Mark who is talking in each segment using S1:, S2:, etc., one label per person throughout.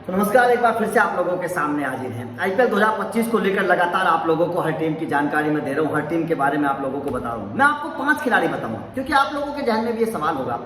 S1: तो नमस्कार, एक बार फिर से आप लोगों के सामने हाजिर हैं। आईपीएल 2025 को लेकर लगातार आप लोगों को हर टीम की जानकारी मैं दे रहा हूँ, हर टीम के बारे में आप लोगों को बता रहा हूँ। मैं आपको 5 खिलाड़ी बताऊंगा क्योंकि आप लोगों के जहन में भी ये सवाल होगा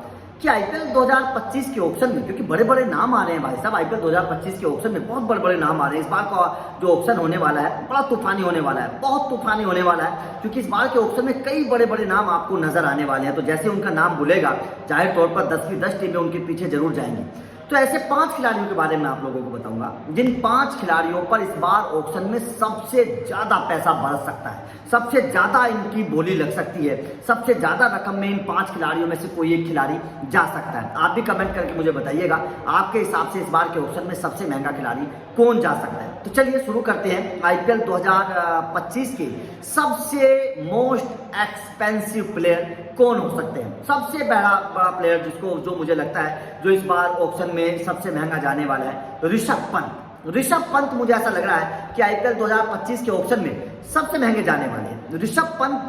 S1: कि आईपीएल 2025 के ऑक्शन में, क्योंकि बड़े बड़े नाम आ रहे हैं भाई साहब, आईपीएल 2025 के ऑक्शन में बहुत बड़े बड़े नाम आ रहे हैं। इस बार का जो ऑक्शन होने वाला है बड़ा तूफानी होने वाला है, बहुत तूफानी होने वाला है, क्योंकि इस बार के ऑक्शन में कई बड़े बड़े नाम आपको नजर आने वाले हैं। तो जैसे उनका नाम बोलेगा, जाहिर तौर पर 10 की 10 टीमें उनके पीछे जरूर जाएंगी। तो ऐसे 5 खिलाड़ियों के बारे में आप लोगों को बताऊंगा, जिन 5 खिलाड़ियों पर इस बार ऑक्शन में सबसे ज्यादा पैसा बरस सकता है, सबसे ज्यादा इनकी बोली लग सकती है, सबसे ज्यादा रकम में इन 5 खिलाड़ियों में से कोई एक खिलाड़ी जा सकता है। आप भी कमेंट करके मुझे बताइएगा, आपके हिसाब से इस बार के ऑक्शन में सबसे महंगा खिलाड़ी कौन जा सकता है। तो चलिए शुरू करते हैं। आईपीएल 2025 के सबसे मोस्ट एक्सपेंसिव प्लेयर कौन हो सकते हैं। सबसे बड़ा प्लेयर जो मुझे लगता है जो इस बार ऑक्शन में सबसे महंगा जाने वाला है, ऋषभ पंत। ऋषभ पंत मुझे ऐसा लग रहा है कि आईपीएल 2025 के ऑक्शन में सबसे महंगे जाने वाले हैं। ऋषभ पंत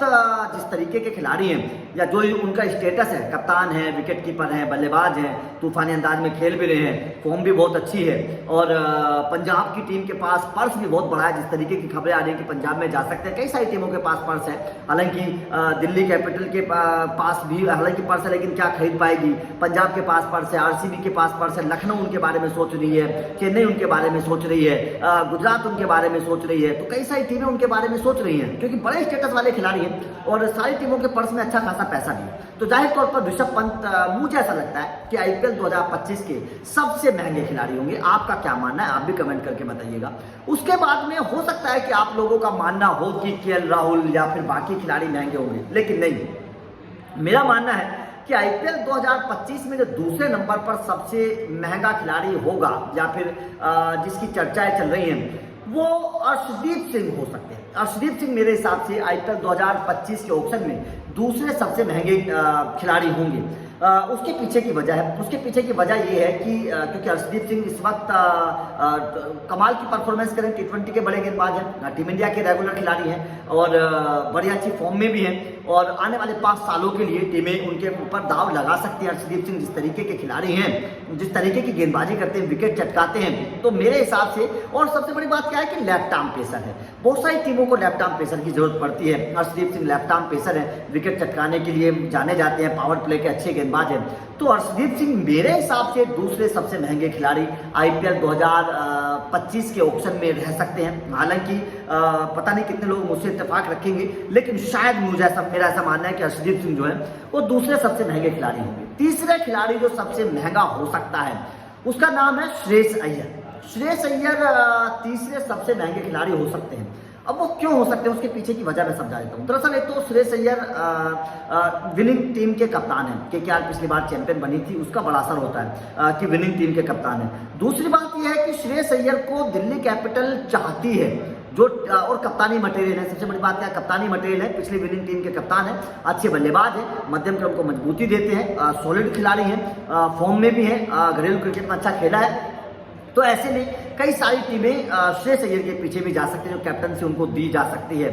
S1: जिस तरीके के खिलाड़ी हैं, या जो उनका स्टेटस है, कप्तान है, विकेट कीपर है, बल्लेबाज हैं, तूफानी अंदाज में खेल भी रहे हैं, फॉर्म भी बहुत अच्छी है, और पंजाब की टीम के पास पर्स भी बहुत बड़ा है। जिस तरीके की खबरें आ रही हैं कि पंजाब में जा सकते हैं, कई सारी टीमों के पास पर्स है। हालांकि दिल्ली कैपिटल के पास भी हालांकि पर्स है, लेकिन क्या खरीद पाएगी। पंजाब के पास पर्स है, आरसीबी के पास पर्स है, लखनऊ उनके बारे में सोच रही है, चेन्नई उनके बारे में सोच रही है, गुजरात उनके बारे में सोच रही है। तो कई सारी टीमें उनके बारे में सोच रही हैं, क्योंकि बड़े स्टेटस वाले खिलाड़ी हैं और सारी टीमों के पर्स में अच्छा खासा पैसा भी है। तो जाहिर तौर पर ऋषभ पंत मुझे ऐसा लगता है कि आईपीएल 2025 के सबसे महंगे खिलाड़ी होंगे। आपका क्या मानना है, आप भी कमेंट करके बताइएगा। उसके बाद में हो सकता है कि आप लोगों का मानना हो कि केएल राहुल या फिर बाकी खिलाड़ी महंगे होंगे, लेकिन नहीं, मेरा मानना है कि आईपीएल 2025 में जो दूसरे नंबर पर सबसे महंगा खिलाड़ी होगा या फिर जिसकी चर्चाएं चल रही हैं, वो अर्शदीप सिंह हो सकते हैं। अर्शदीप सिंह मेरे हिसाब से आईपीएल 2025 के ऑक्शन में दूसरे सबसे महंगे खिलाड़ी होंगे। उसके पीछे की वजह ये है कि क्योंकि अर्शदीप सिंह इस वक्त कमाल की परफॉर्मेंस करें, टी20 के बड़े गेंदबाज हैं, टीम इंडिया के रेगुलर खिलाड़ी हैं और बड़ी अच्छी फॉर्म में भी हैं, और आने वाले 5 सालों के लिए टीमें उनके ऊपर दाव लगा सकती हैं। अर्शदीप सिंह जिस तरीके के खिलाड़ी हैं, जिस तरीके की गेंदबाजी करते हैं, विकेट चटकाते हैं, तो मेरे हिसाब से, और सबसे बड़ी बात क्या है कि लेफ्ट आर्म पेसर है। बहुत सारी टीमों को लेफ्ट आर्म पेसर की जरूरत पड़ती है। Arshdeep Singh left arm pacer है, विकेट चटकाने के लिए जाने जाते हैं, पावर प्ले के अच्छे गेंदबाज हैं। तो अर्शदीप सिंह मेरे हिसाब से दूसरे सबसे महंगे खिलाड़ी आईपीएल 2025 के ऑक्शन में रह सकते हैं। हालांकि पता नहीं कितने लोग मुझसे इत्तेफाक रखेंगे, लेकिन शायद मेरा ऐसा मानना है कि अर्शदीप सिंह जो है वो दूसरे सबसे महंगे खिलाड़ी होंगे। तीसरे खिलाड़ी जो सबसे महंगा हो सकता है, उसका नाम है श्रेयस अय्यर। श्रेयस अय्यर तीसरे सबसे महंगे खिलाड़ी हो सकते हैं। अब वो क्यों हो सकते हैं, उसके पीछे की वजह मैं समझा देता हूँ। दरअसल एक तो श्रेयस अय्यर विनिंग टीम के कप्तान हैं। केकेआर पिछली बार चैंपियन बनी थी, उसका बड़ा असर होता है कि विनिंग टीम के कप्तान है। दूसरी बात यह है कि श्रेयस अय्यर को दिल्ली कैपिटल चाहती है, जो और कप्तानी मटेरियल है। सबसे बड़ी बात क्या, कप्तानी मटेरियल है, पिछली विनिंग टीम के कप्तान है, अच्छे बल्लेबाज है, मध्यम क्रम को मजबूती देते हैं, सॉलिड खिलाड़ी हैं, फॉर्म में भी है, घरेलू क्रिकेट में अच्छा खेला है। तो ऐसे में कई सारी टीमें श्रेयस अय्यर के पीछे भी जा सकती है, जो कैप्टनसी उनको दी जा सकती है।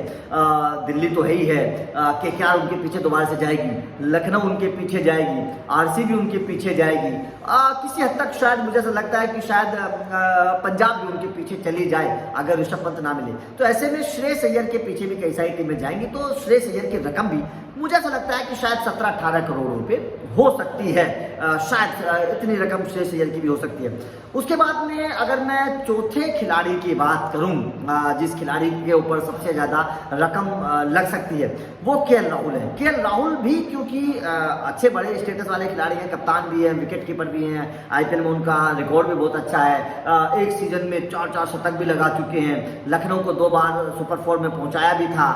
S1: दिल्ली तो है ही है, केकेआर उनके पीछे दोबारा से जाएगी, लखनऊ उनके पीछे जाएगी, आरसीबी उनके पीछे जाएगी, किसी हद तक शायद मुझे ऐसा लगता है कि शायद पंजाब भी उनके पीछे चली जाए अगर ऋषभ पंत ना मिले। तो ऐसे में श्रेयस अय्यर के पीछे भी कई सारी टीमें जाएंगी। तो श्रेयस अय्यर की रकम भी मुझे ऐसा लगता है कि शायद 17-18 करोड़ रुपए हो सकती है, शायद इतनी रकम श्रेयस अय्यर की भी हो सकती है। उसके बाद में अगर मैं चौथे खिलाड़ी की बात करूं, जिस खिलाड़ी के ऊपर सबसे ज्यादा रकम लग सकती है, वो केएल राहुल है। केएल राहुल भी क्योंकि अच्छे बड़े स्टेटस वाले खिलाड़ी हैं, कप्तान भी हैं, विकेट कीपर भी हैं, आईपीएल में उनका रिकॉर्ड भी बहुत अच्छा है, एक सीजन में 4 शतक भी लगा चुके हैं, लखनऊ को 2 बार सुपर 4 में पहुंचाया भी था,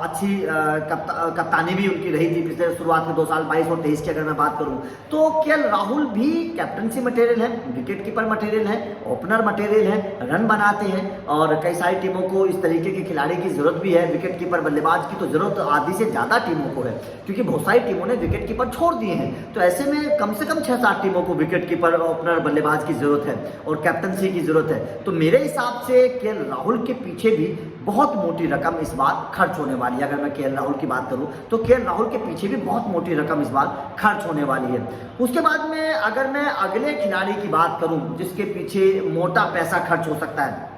S1: अच्छी कप्तानी भी उनकी रही थी पिछले शुरुआत में 2 साल 22 और 23 की अगर मैं बात करूं। तो केएल राहुल भी कैप्टनसी मटेरियल है, विकेट कीपर मटेरियल है, ओपनर मटेरियल है, रन बनाते हैं, और कई सारी टीमों को इस तरीके के खिलाड़ी की जरूरत भी है। विकेट कीपर बल्लेबाज की तो जरूरत आधी से ज्यादा टीमों को है, क्योंकि बहुत सारी टीमों ने विकेट कीपर छोड़ दिए हैं। तो ऐसे में कम से कम 6-7 टीमों को विकेट कीपर, ओपनर, बल्लेबाज की जरूरत है और कैप्टनसी की जरूरत है। तो मेरे हिसाब से केएल राहुल के पीछे भी बहुत मोटी रकम इस बार खर्च होने वाली है। अगर मैं केएल राहुल की बात करूं तो केएल राहुल के पीछे भी बहुत मोटी रकम इस बार खर्च होने वाली है। उसके बाद में अगर मैं अगले खिलाड़ी की बात करूं जिसके पीछे मोटा पैसा खर्च हो सकता है,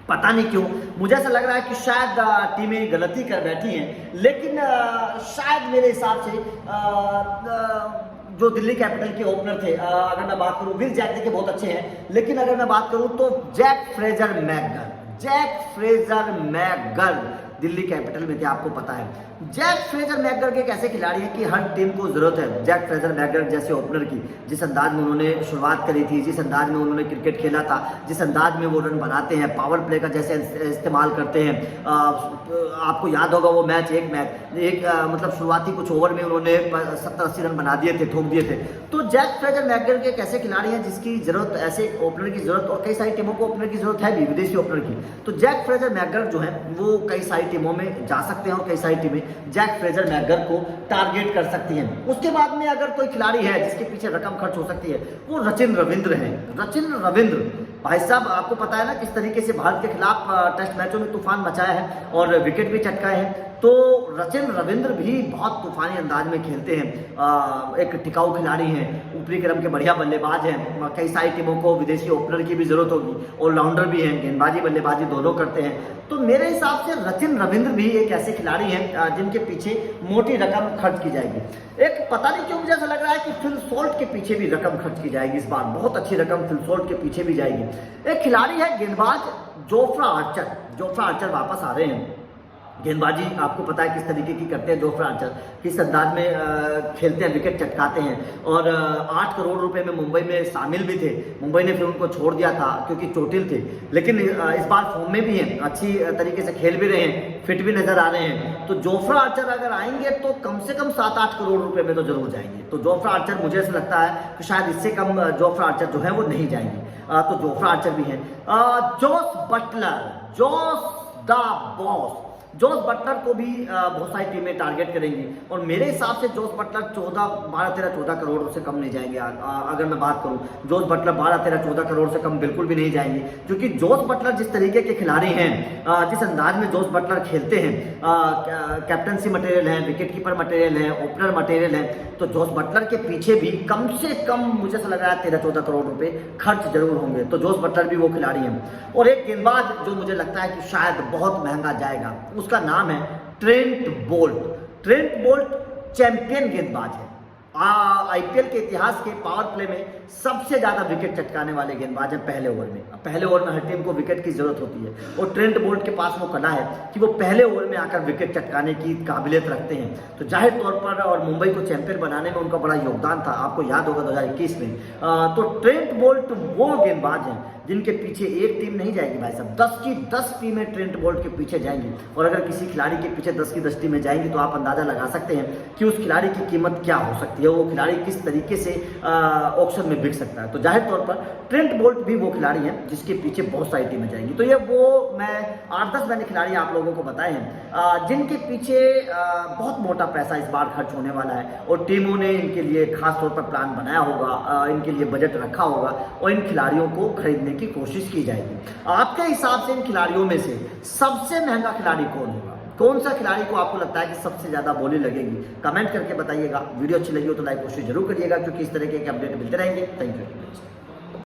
S1: पता नहीं क्यों मुझे ऐसा लग रहा है कि शायद टीमें गलती कर बैठी हैं, लेकिन शायद मेरे हिसाब से जो दिल्ली कैपिटल के ओपनर थे, अगर मैं बात करूं, विल जैक देखिए बहुत अच्छे हैं, लेकिन अगर मैं बात करूं तो जैक फ्रेजर मैकगर दिल्ली कैपिटल में थे, आपको पता है। जैक फ्रेजर मैकगर के एक ऐसे खिलाड़ी हैं कि हर टीम को जरूरत है जैक फ्रेजर मैकगर जैसे ओपनर की। जिस अंदाज में उन्होंने शुरुआत करी थी, जिस अंदाज में उन्होंने क्रिकेट खेला था, जिस अंदाज में वो रन बनाते हैं, पावर प्ले का जैसे इस्तेमाल करते हैं, आपको याद होगा वो मैच मतलब शुरुआती कुछ ओवर में उन्होंने 70-80 रन बना दिए थे, ठोक दिए थे। तो जैक फ्रेजर मैकगर के एक ऐसे खिलाड़ी हैं जिसकी जरूरत, ऐसे ओपनर की जरूरत, और कई सारी टीमों को ओपनर की जरूरत है भी, विदेशी ओपनर की। तो जैक फ्रेजर मैकगर जो है वो कई सारी टीमों में जा सकते हैं और कई सारी टीमें जैक फ्रेजर मैकगर को टारगेट कर सकती हैं। उसके बाद में अगर कोई खिलाड़ी है जिसके पीछे रकम खर्च हो सकती है, वो रचिन रविंद्र हैं। रचिन रविंद्र भाई साहब, आपको पता है ना किस तरीके से भारत के खिलाफ टेस्ट मैचों में तूफान मचाया है और विकेट भी चटकाए हैं। तो रचिन रविंद्र भी बहुत तूफानी अंदाज में खेलते हैं, एक टिकाऊ खिलाड़ी हैं, ऊपरी क्रम के बढ़िया बल्लेबाज हैं। कई सारी टीमों को विदेशी ओपनर की भी जरूरत होगी, ऑलराउंडर भी हैं, गेंदबाजी बल्लेबाजी दोनों करते हैं। तो मेरे हिसाब से रचिन रविंद्र भी एक ऐसे खिलाड़ी हैं जिनके पीछे मोटी रकम खर्च की जाएगी। एक पता नहीं क्यों मुझे ऐसा लग रहा है कि फिल सॉल्ट के पीछे भी रकम खर्च की जाएगी इस बार, बहुत अच्छी रकम फिल सॉल्ट के पीछे भी जाएगी। एक खिलाड़ी है गेंदबाज जोफ्रा आर्चर वापस आ रहे हैं। गेंदबाजी आपको पता है किस तरीके की करते हैं जोफ्रा आर्चर, किस अंदाज में खेलते हैं, विकेट चटकाते हैं, और 8 करोड़ रुपए में मुंबई में शामिल भी थे। मुंबई ने फिर उनको छोड़ दिया था क्योंकि चोटिल थे, लेकिन इस बार फॉर्म में भी हैं, अच्छी तरीके से खेल भी रहे हैं, फिट भी नजर आ रहे हैं। तो जोफ्रा आर्चर अगर आएंगे तो कम से कम 7-8 करोड़ रुपए में तो जरूर जाएंगे। तो जोफ्रा आर्चर, मुझे ऐसा लगता है कि शायद इससे कम जोफ्रा आर्चर जो है वो नहीं जाएंगे। तो जोफ्रा आर्चर भी हैं। जोस बटलर को भी बहुत सारी टीमें टारगेट करेंगी, और मेरे हिसाब से जोस बटलर 12-13-14 करोड़ से कम नहीं जाएंगे। अगर मैं बात करूं, जोस बटलर 12-13-14 करोड़ से कम बिल्कुल भी नहीं जाएंगे, क्योंकि जोस बटलर जिस तरीके के खिलाड़ी हैं, जिस अंदाज में जोस बटलर खेलते हैं, कैप्टनसी मटेरियल है, विकेट कीपर मटेरियल है, ओपनर मटेरियल है, तो जोस बटलर के पीछे भी कम से कम मुझे ऐसा लग रहा है 13-14 करोड़ रुपए खर्च जरूर होंगे। तो जोस बटलर भी वो खिलाड़ी हैं। और एक गेंदबाज जो मुझे लगता है कि शायद बहुत महंगा जाएगा, उसका नाम है ट्रेंट बोल्ट चैंपियन गेंदबाज है। आईपीएल के इतिहास के पावर प्ले में सबसे ज्यादा विकेट चटकाने वाले गेंदबाज हैं पहले ओवर में। पहले ओवर में हर टीम को विकेट की जरूरत होती है, और ट्रेंट बोल्ट के पास वो कला है कि वो पहले ओवर में आकर विकेट चटकाने की काबिलियत रखते हैं। तो जाहिर तौर पर, और मुंबई को चैंपियन बनाने में उनका बड़ा योगदान था, आपको याद होगा 2021 में। तो ट्रेंट बोल्ट वो गेंदबाज हैं जिनके पीछे एक टीम नहीं जाएगी भाई साहब, 10 की 10 टीमें ट्रेंट बोल्ट के पीछे जाएंगी। और अगर किसी खिलाड़ी के पीछे 10 की 10 टीमें जाएंगी तो आप अंदाजा लगा सकते हैं कि उस खिलाड़ी की कीमत क्या हो सकती है, वो खिलाड़ी किस तरीके से ऑक्शन में बिक सकता है। तो जाहिर तौर पर ट्रेंट बोल्ट भी वो खिलाड़ी हैं जिसके पीछे बहुत सारी टीमें जाएंगी। तो ये वो मैं 8-10 मैंने खिलाड़ी आप लोगों को बताए हैं जिनके पीछे बहुत मोटा पैसा इस बार खर्च होने वाला है, और टीमों ने इनके लिए खास तौर पर प्लान बनाया होगा, इनके लिए बजट रखा होगा, और इन खिलाड़ियों को खरीदने की कोशिश की जाएगी। आपके हिसाब से इन खिलाड़ियों में से सबसे महंगा खिलाड़ी कौन होगा? कौन सा खिलाड़ी को आपको लगता है कि सबसे ज्यादा बोली लगेगी? कमेंट करके बताइएगा। वीडियो अच्छी लगी हो तो लाइक कोशिश जरूर करिएगा, क्योंकि इस तरह के अपडेट मिलते रहेंगे। Thank you.